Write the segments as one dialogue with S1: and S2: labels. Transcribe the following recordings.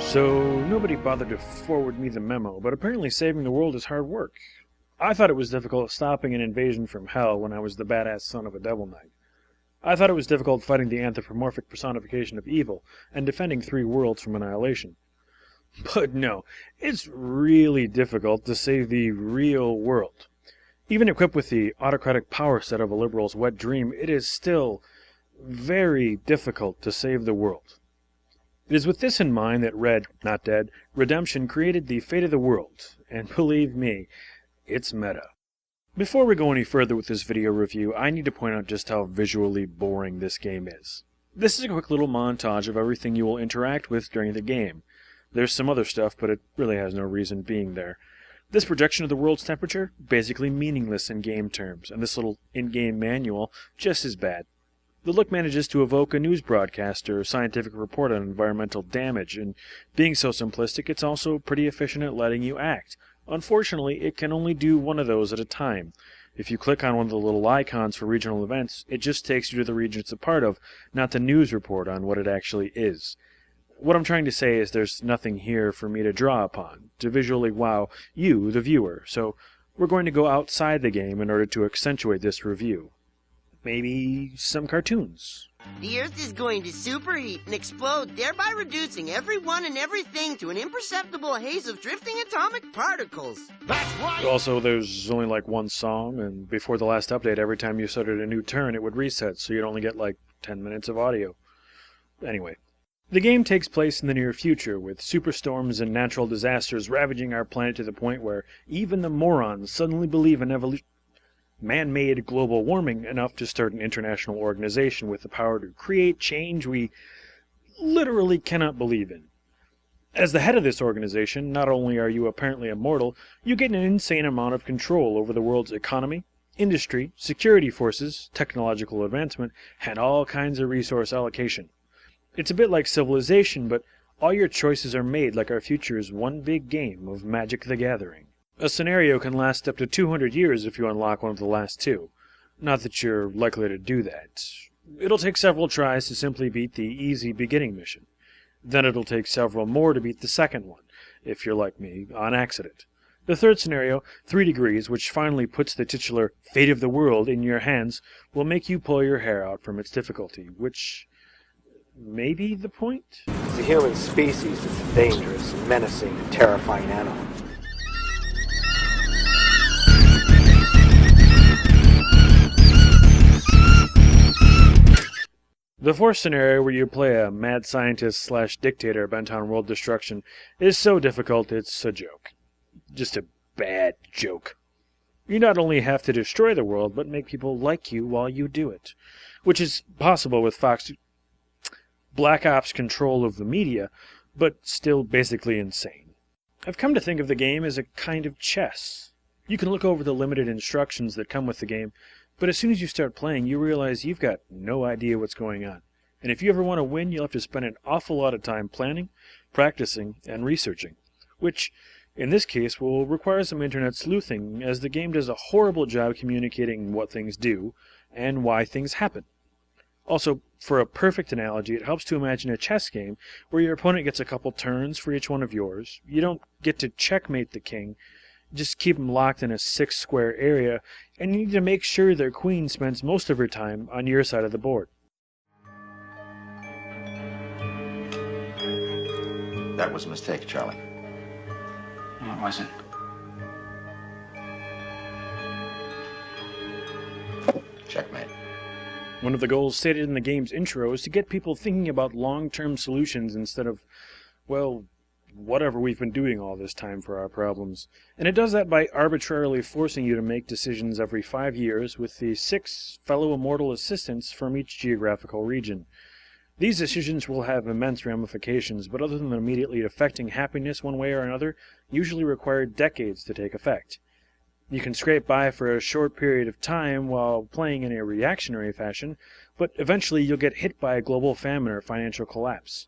S1: So, nobody bothered to forward me the memo, but apparently saving the world is hard work. I thought it was difficult stopping an invasion from hell when I was the badass son of a devil knight. I thought it was difficult fighting the anthropomorphic personification of evil and defending 3 worlds from annihilation. But no, it's really difficult to save the real world. Even equipped with the autocratic power set of a liberal's wet dream, it is still very difficult to save the world. It is with this in mind that Red, not Dead, Redemption created the Fate of the World, and believe me, it's meta. Before we go any further with this video review, I need to point out just how visually boring this game is. This is a quick little montage of everything you will interact with during the game. There's some other stuff, but it really has no reason being there. This projection of the world's temperature, basically meaningless in game terms, and this little in-game manual, just as bad. The look manages to evoke a news broadcast or scientific report on environmental damage, and being so simplistic, it's also pretty efficient at letting you act. Unfortunately, it can only do one of those at a time. If you click on one of the little icons for regional events, it just takes you to the region it's a part of, not the news report on what it actually is. What I'm trying to say is there's nothing here for me to draw upon, to visually wow you, the viewer, so we're going to go outside the game in order to accentuate this review. Maybe some cartoons.
S2: The Earth is going to superheat and explode, thereby reducing everyone and everything to an imperceptible haze of drifting atomic particles. That's right!
S1: Also, there's only like one song, and before the last update, every time you started a new turn, it would reset, so you'd only get like 10 minutes of audio. Anyway. The game takes place in the near future, with superstorms and natural disasters ravaging our planet to the point where even the morons suddenly believe in man-made global warming enough to start an international organization with the power to create change we literally cannot believe in. As the head of this organization, not only are you apparently immortal, you get an insane amount of control over the world's economy, industry, security forces, technological advancement, and all kinds of resource allocation. It's a bit like Civilization, but all your choices are made like our future is one big game of Magic the Gathering. A scenario can last up to 200 years if you unlock one of the last 2. Not that you're likely to do that. It'll take several tries to simply beat the easy beginning mission. Then it'll take several more to beat the second one, if you're like me, on accident. The third scenario, 3 degrees, which finally puts the titular Fate of the World in your hands, will make you pull your hair out from its difficulty, which may be the point?
S3: The human species is a dangerous, menacing, and terrifying animal.
S1: The fourth scenario, where you play a mad scientist/dictator bent on world destruction, is so difficult it's a joke. Just a bad joke. You not only have to destroy the world, but make people like you while you do it. Which is possible with Black Ops control of the media, but still basically insane. I've come to think of the game as a kind of chess. You can look over the limited instructions that come with the game, but as soon as you start playing, you realize you've got no idea what's going on. And if you ever want to win, you'll have to spend an awful lot of time planning, practicing, and researching. Which, in this case, will require some internet sleuthing, as the game does a horrible job communicating what things do, and why things happen. Also, for a perfect analogy, it helps to imagine a chess game where your opponent gets a couple turns for each one of yours. You don't get to checkmate the king, just keep him locked in a 6-square area, and you need to make sure their queen spends most of her time on your side of the board.
S4: That was a mistake, Charlie.
S5: No, it wasn't.
S4: Checkmate.
S1: One of the goals stated in the game's intro is to get people thinking about long-term solutions instead of, well, whatever we've been doing all this time for our problems. And it does that by arbitrarily forcing you to make decisions every 5 years with the 6 fellow immortal assistants from each geographical region. These decisions will have immense ramifications, but other than immediately affecting happiness one way or another, usually require decades to take effect. You can scrape by for a short period of time while playing in a reactionary fashion, but eventually you'll get hit by a global famine or financial collapse.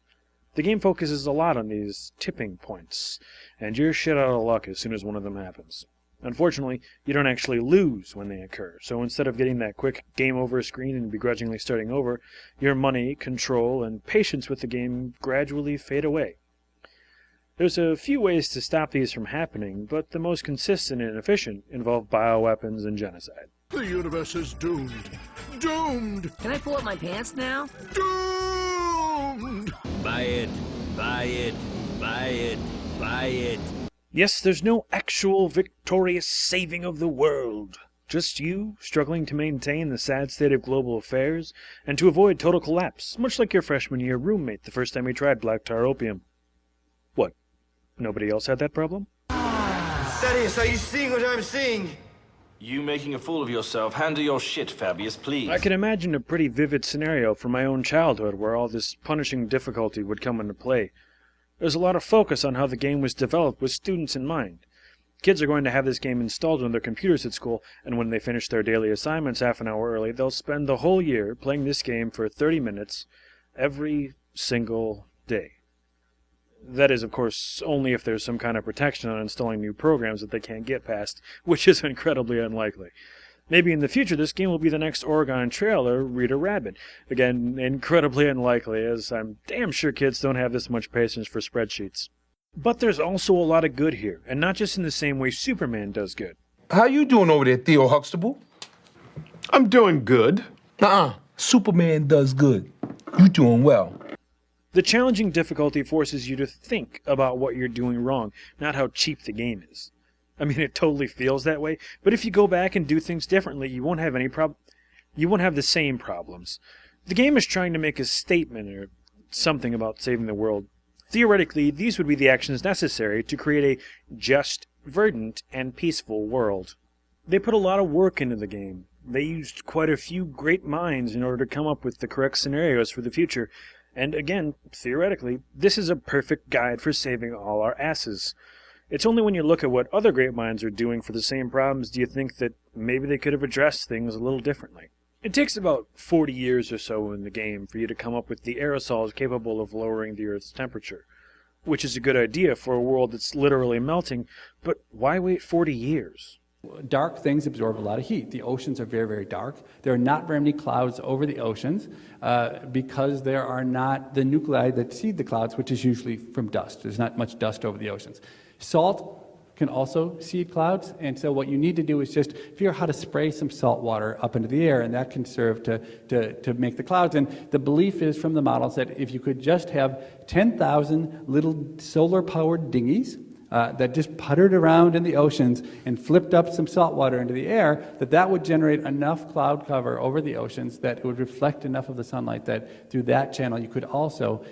S1: The game focuses a lot on these tipping points, and you're shit out of luck as soon as one of them happens. Unfortunately, you don't actually lose when they occur, so instead of getting that quick game over screen and begrudgingly starting over, your money, control, and patience with the game gradually fade away. There's a few ways to stop these from happening, but the most consistent and efficient involve bioweapons and genocide.
S6: The universe is doomed. Doomed!
S7: Can I pull up my pants now?
S6: Doomed!
S8: Buy it, buy it, buy it, buy it.
S1: Yes, there's no actual victorious saving of the world. Just you struggling to maintain the sad state of global affairs and to avoid total collapse, much like your freshman year roommate the first time he tried black tar opium. What? Nobody else had that problem?
S9: Thaddeus, are you seeing what I'm seeing?
S8: You making a fool of yourself. Handle your shit, Fabius, please.
S1: I can imagine a pretty vivid scenario from my own childhood where all this punishing difficulty would come into play. There's a lot of focus on how the game was developed with students in mind. Kids are going to have this game installed on their computers at school, and when they finish their daily assignments half an hour early, they'll spend the whole year playing this game for 30 minutes every single day. That is, of course, only if there's some kind of protection on installing new programs that they can't get past, which is incredibly unlikely. Maybe in the future this game will be the next Oregon Trail or Rita Rabbit. Again, incredibly unlikely, as I'm damn sure kids don't have this much patience for spreadsheets. But there's also a lot of good here, and not just in the same way Superman does good.
S10: How you doing over there, Theo Huxtable?
S6: I'm doing good.
S10: Superman does good. You doing well.
S1: The challenging difficulty forces you to think about what you're doing wrong, not how cheap the game is. I mean, it totally feels that way, but if you go back and do things differently, you won't have you won't have the same problems. The game is trying to make a statement or something about saving the world. Theoretically, these would be the actions necessary to create a just, verdant, and peaceful world. They put a lot of work into the game. They used quite a few great minds in order to come up with the correct scenarios for the future. And again, theoretically, this is a perfect guide for saving all our asses. It's only when you look at what other great minds are doing for the same problems do you think that maybe they could have addressed things a little differently. It takes about 40 years or so in the game for you to come up with the aerosols capable of lowering the Earth's temperature, which is a good idea for a world that's literally melting, but why wait 40 years?
S5: Dark things absorb a lot of heat. The oceans are very, very dark. There are not very many clouds over the oceans because there are not the nuclei that seed the clouds, which is usually from dust. There's not much dust over the oceans. Salt can also seed clouds, and so what you need to do is just figure out how to spray some salt water up into the air, and that can serve to make the clouds. And the belief is from the models that if you could just have 10,000 little solar-powered dinghies that just puttered around in the oceans and flipped up some salt water into the air, that would generate enough cloud cover over the oceans that it would reflect enough of the sunlight that through that channel you could also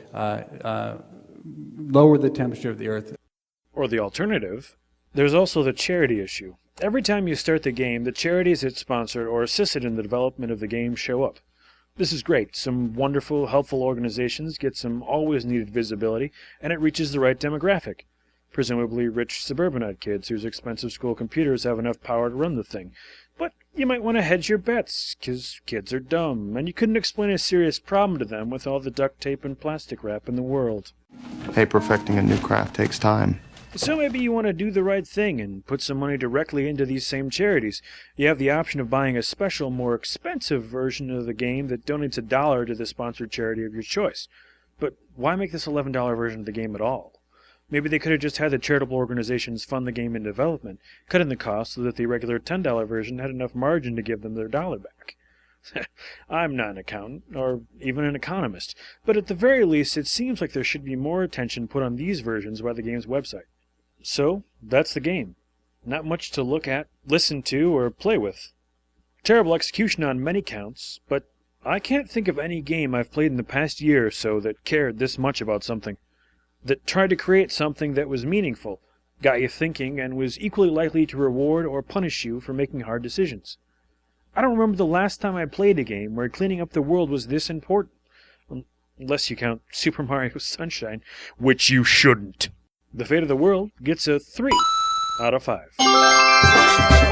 S5: lower the temperature of the Earth.
S1: Or the alternative, there's also the charity issue. Every time you start the game, the charities it sponsored or assisted in the development of the game show up. This is great. Some wonderful, helpful organizations get some always needed visibility, and it reaches the right demographic. Presumably rich suburbanite kids whose expensive school computers have enough power to run the thing. But you might want to hedge your bets, 'cause kids are dumb, and you couldn't explain a serious problem to them with all the duct tape and plastic wrap in the world.
S11: Hey, perfecting a new craft takes time.
S1: So maybe you want to do the right thing and put some money directly into these same charities. You have the option of buying a special, more expensive version of the game that donates $1 to the sponsored charity of your choice. But why make this $11 version of the game at all? Maybe they could have just had the charitable organizations fund the game in development, cutting the cost so that the regular $10 version had enough margin to give them their dollar back. I'm not an accountant, or even an economist, but at the very least it seems like there should be more attention put on these versions by the game's website. So, that's the game. Not much to look at, listen to, or play with. Terrible execution on many counts, but I can't think of any game I've played in the past year or so that cared this much about something. That tried to create something that was meaningful, got you thinking, and was equally likely to reward or punish you for making hard decisions. I don't remember the last time I played a game where cleaning up the world was this important. Unless you count Super Mario Sunshine, which you shouldn't. The Fate of the World gets a 3 out of 5.